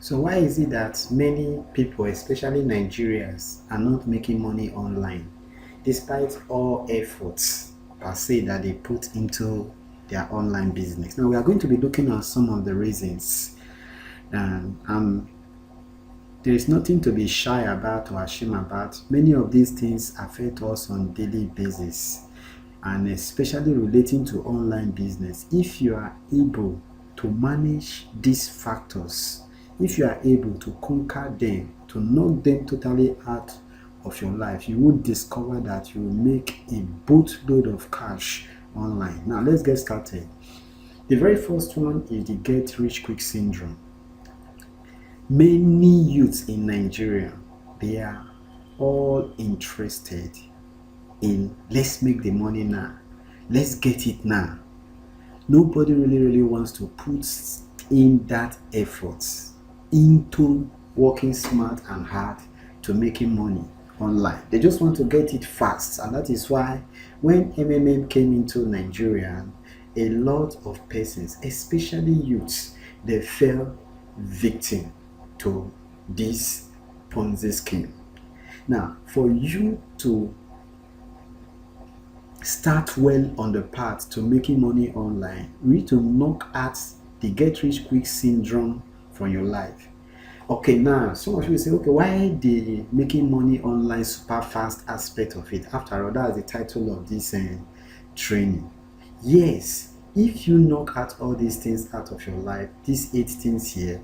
So why is it that many people, especially Nigerians, are not making money online despite all efforts per se that they put into their online business? Now we are going to be looking at some of the reasons, and there is nothing to be shy about or ashamed about. Many of these things affect us on daily basis, and especially relating to online business. If you are able to manage these factors, if you are able to conquer them, to knock them totally out of your life, you would discover that you will make a boatload of cash online. Now let's get started. The very first one is the get rich quick syndrome. Many youths in Nigeria, they are all interested in let's make the money now, let's get it now. Nobody really wants to put in that effort into working smart and hard to making money online. They just want to get it fast, and that is why when MMM came into Nigeria, a lot of persons, especially youths, they fell victim to this Ponzi scheme. Now, for you to start well on the path to making money online, you need to knock out the get rich quick syndrome from your life. Okay, now some of you will say, okay, why the making money online super fast aspect of it? After all, that's the title of this training. Yes, if you knock out all these things out of your life, these 8 things here,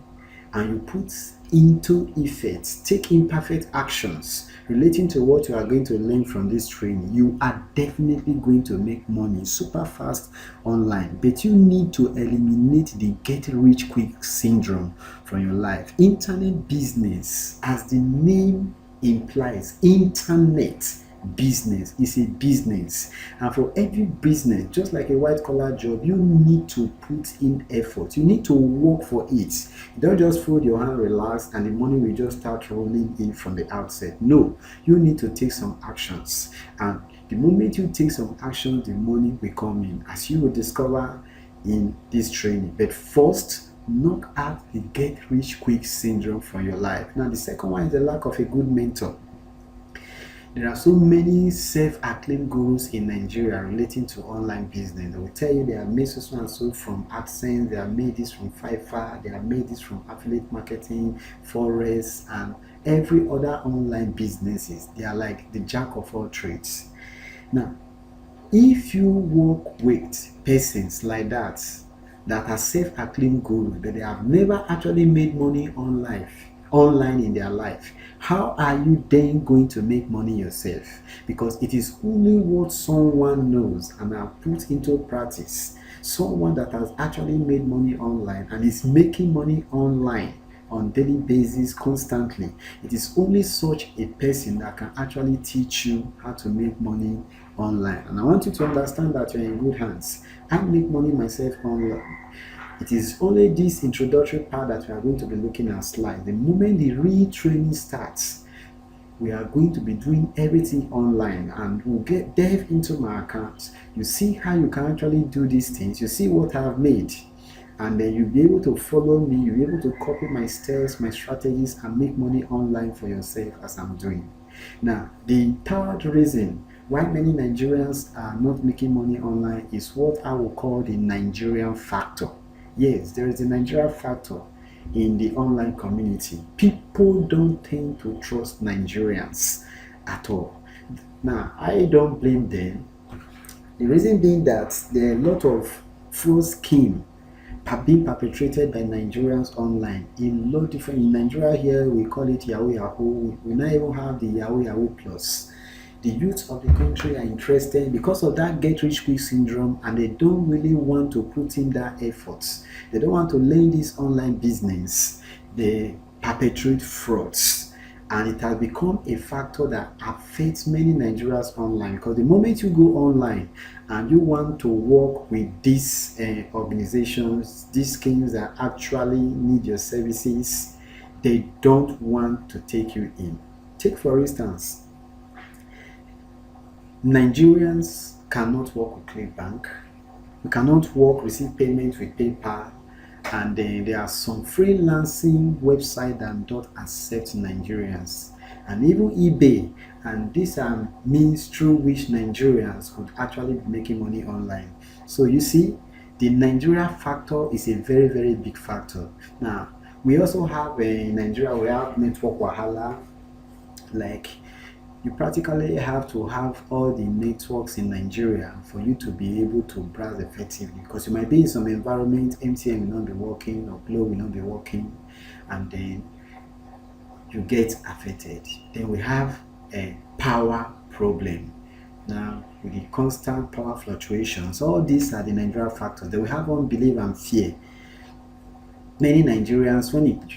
and you put into effect, take imperfect actions relating to what you are going to learn from this training, you are definitely going to make money super fast online. But you need to eliminate the get rich quick syndrome from your life. Internet business, as the name implies, internet business is a business, and for every business, just like a white collar job, you need to put in effort. You need to work for it. You don't just fold your hand, relax, and the money will just start rolling in from the outset. No, you need to take some actions, and the moment you take some action, the money will come in, as you will discover in this training. But first, knock out the get rich quick syndrome from your life. Now the second one is the lack of a good mentor. There are so many self-acclaimed gurus in Nigeria relating to online business. They will tell you they have made so and so from AdSense, they have made this from Fiverr, they have made this from affiliate marketing, Forex, and every other online businesses. They are like the jack of all trades. Now, if you work with persons like that are self-acclaimed gurus, but they have never actually made money online in their life, how are you then going to make money yourself? Because it is only what someone knows and have put into practice, someone that has actually made money online and is making money online on daily basis constantly. It is only such a person that can actually teach you how to make money online. And I want you to understand that you're in good hands. I make money myself online. It is only this introductory part that we are going to be looking at slide. The moment the real training starts, we are going to be doing everything online, and we'll delve into my account. You see how you can actually do these things. You see what I have made, and then you'll be able to follow me. You'll be able to copy my steps, my strategies, and make money online for yourself as I'm doing. Now, the third reason why many Nigerians are not making money online is what I will call the Nigerian factor. Yes, there is a Nigerian factor in the online community. People don't tend to trust Nigerians at all. Now, I don't blame them. The reason being that there are a lot of fraud schemes being perpetrated by Nigerians online in lot different. In Nigeria here, we call it Yahoo Yahoo. We now even have the Yahoo Yahoo Plus. The youth of the country are interested because of that get rich quick syndrome, and they don't really want to put in that effort. They don't want to learn this online business. They perpetrate frauds, and it has become a factor that affects many Nigerians online, because the moment you go online and you want to work with these organizations, these schemes that actually need your services, they don't want to take you in. Take for instance, Nigerians cannot work with ClickBank. We cannot work, receive payments with PayPal, And then there are some freelancing websites that don't accept Nigerians, and even eBay. And these are means through which Nigerians could actually be making money online. So you see, the Nigeria factor is a very, very big factor. Now, we also have in Nigeria, we have network wahala. Like, you practically have to have all the networks in Nigeria for you to be able to browse effectively, because you might be in some environment, MTN will not be working or Glo will not be working, and then you get affected. Then we have a power problem. Now, with the constant power fluctuations, all these are the Nigeria factors. Then we have unbelief and fear. Many Nigerians,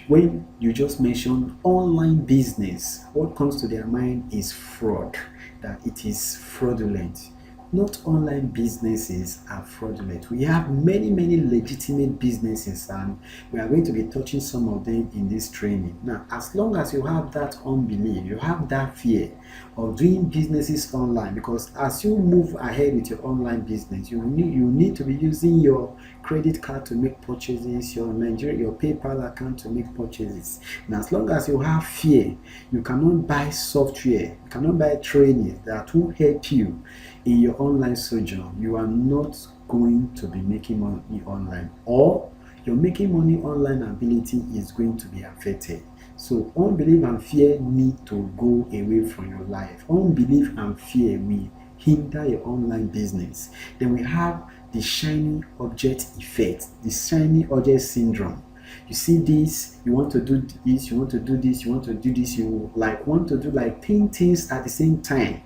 when you just mention online business, what comes to their mind is fraud, that it is fraudulent. Not online businesses are fraudulent. We have many, many legitimate businesses, and we are going to be touching some of them in this training. Now, as long as you have that unbelief, you have that fear of doing businesses online, because as you move ahead with your online business, you need to be using your credit card to make purchases, your PayPal account to make purchases. And as long as you have fear, you cannot buy software, you cannot buy training that will help you in your online sojourn. You are not going to be making money online, or your making money online ability is going to be affected. So unbelief and fear need to go away from your life. Unbelief and fear will hinder your online business. Then we have the shiny object effect, the shiny object syndrome. You see this, you want to do this, you want to do this, you want to do this, you want to do 10 things at the same time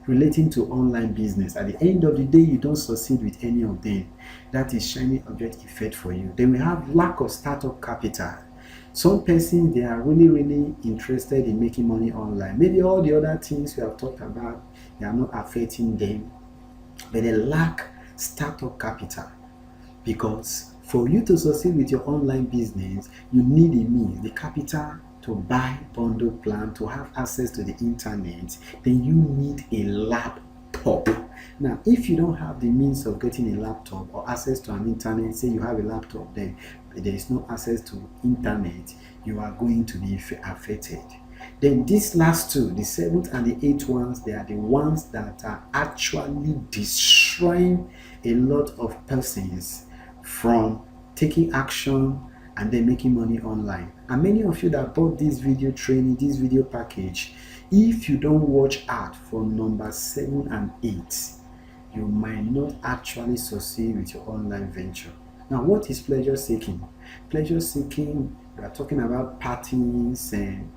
relating to online business. At the end of the day, you don't succeed with any of them. That is shiny object effect for you. Then we have lack of startup capital. Some persons, they are really, really interested in making money online. Maybe all the other things we have talked about, they are not affecting them, but they lack startup capital. Because for you to succeed with your online business, you need a means, the capital to buy bundle plan, to have access to the internet. Then you need a laptop. Now, if you don't have the means of getting a laptop or access to an internet, say you have a laptop, then there is no access to internet, you are going to be affected. Then these last two, the seventh and the eighth ones, they are the ones that are actually destroying a lot of persons from taking action and then making money online. And many of you that bought this video training, this video package, if you don't watch out for number 7 and 8, you might not actually succeed with your online venture. Now, what is pleasure seeking? Pleasure seeking, we are talking about parties and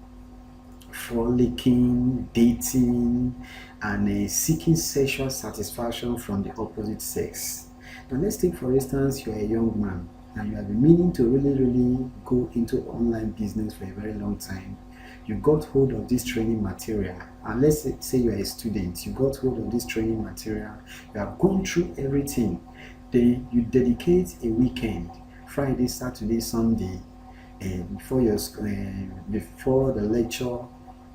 frolicking, dating, and seeking sexual satisfaction from the opposite sex. Now, let's take for instance, you're a young man and you have been meaning to really go into online business for a very long time. You got hold of this training material, and let's say you're a student, you got hold of this training material, you have gone through everything. Then you dedicate a weekend, Friday, Saturday, Sunday, before the lecture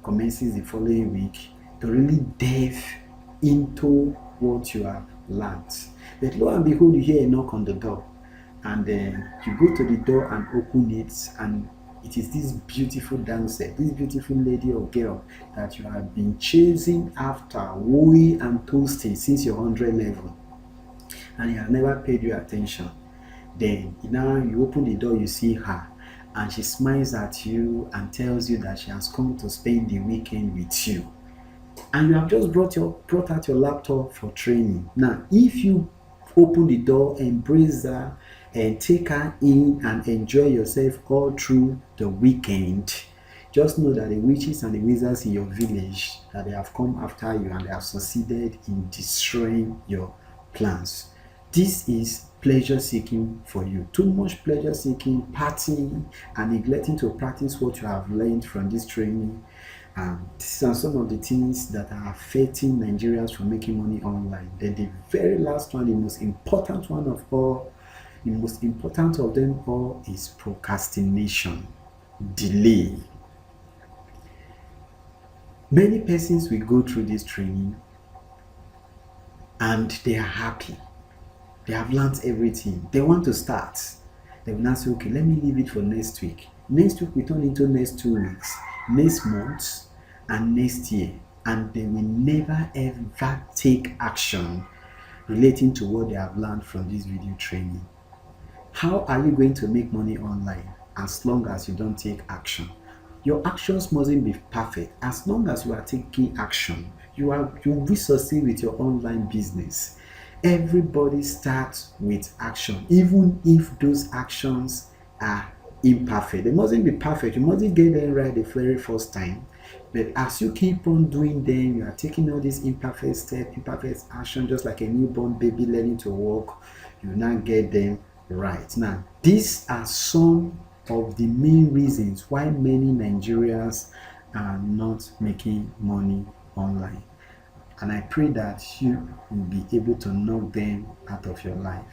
commences the following week, to really delve into what you have learned. But lo and behold, you hear a knock on the door, and then you go to the door and open it, and it is this beautiful dancer, this beautiful lady or girl that you have been chasing after, wooing and toasting since your 100 level, and you have never paid you attention. Then now you open the door, you see her, and she smiles at you and tells you that she has come to spend the weekend with you. And you have just brought out your laptop for training. Now, if you open the door, embrace her, and take her in and enjoy yourself all through the weekend, just know that the witches and the wizards in your village, that they have come after you and they have succeeded in destroying your plans. This is pleasure seeking for you. Too much pleasure seeking, partying, and neglecting to practice what you have learned from this training. These are some of the things that are affecting Nigerians from making money online. Then the very last one, the most important one of all, the most important of them all, is procrastination, delay. Many persons will go through this training and they are happy. They have learned everything. They want to start. They will now say, okay, let me leave it for next week. Next week will turn into next 2 weeks, next month, and next year. And they will never ever take action relating to what they have learned from this video training. How are you going to make money online as long as you don't take action? Your actions mustn't be perfect. As long as you are taking action, you will succeed with your online business. Everybody starts with action, even if those actions are imperfect. They mustn't be perfect. You mustn't get them right the very first time. But as you keep on doing them, you are taking all these imperfect steps, imperfect action, just like a newborn baby learning to walk, you now get them right. Now, these are some of the main reasons why many Nigerians are not making money online. And I pray that you will be able to knock them out of your life.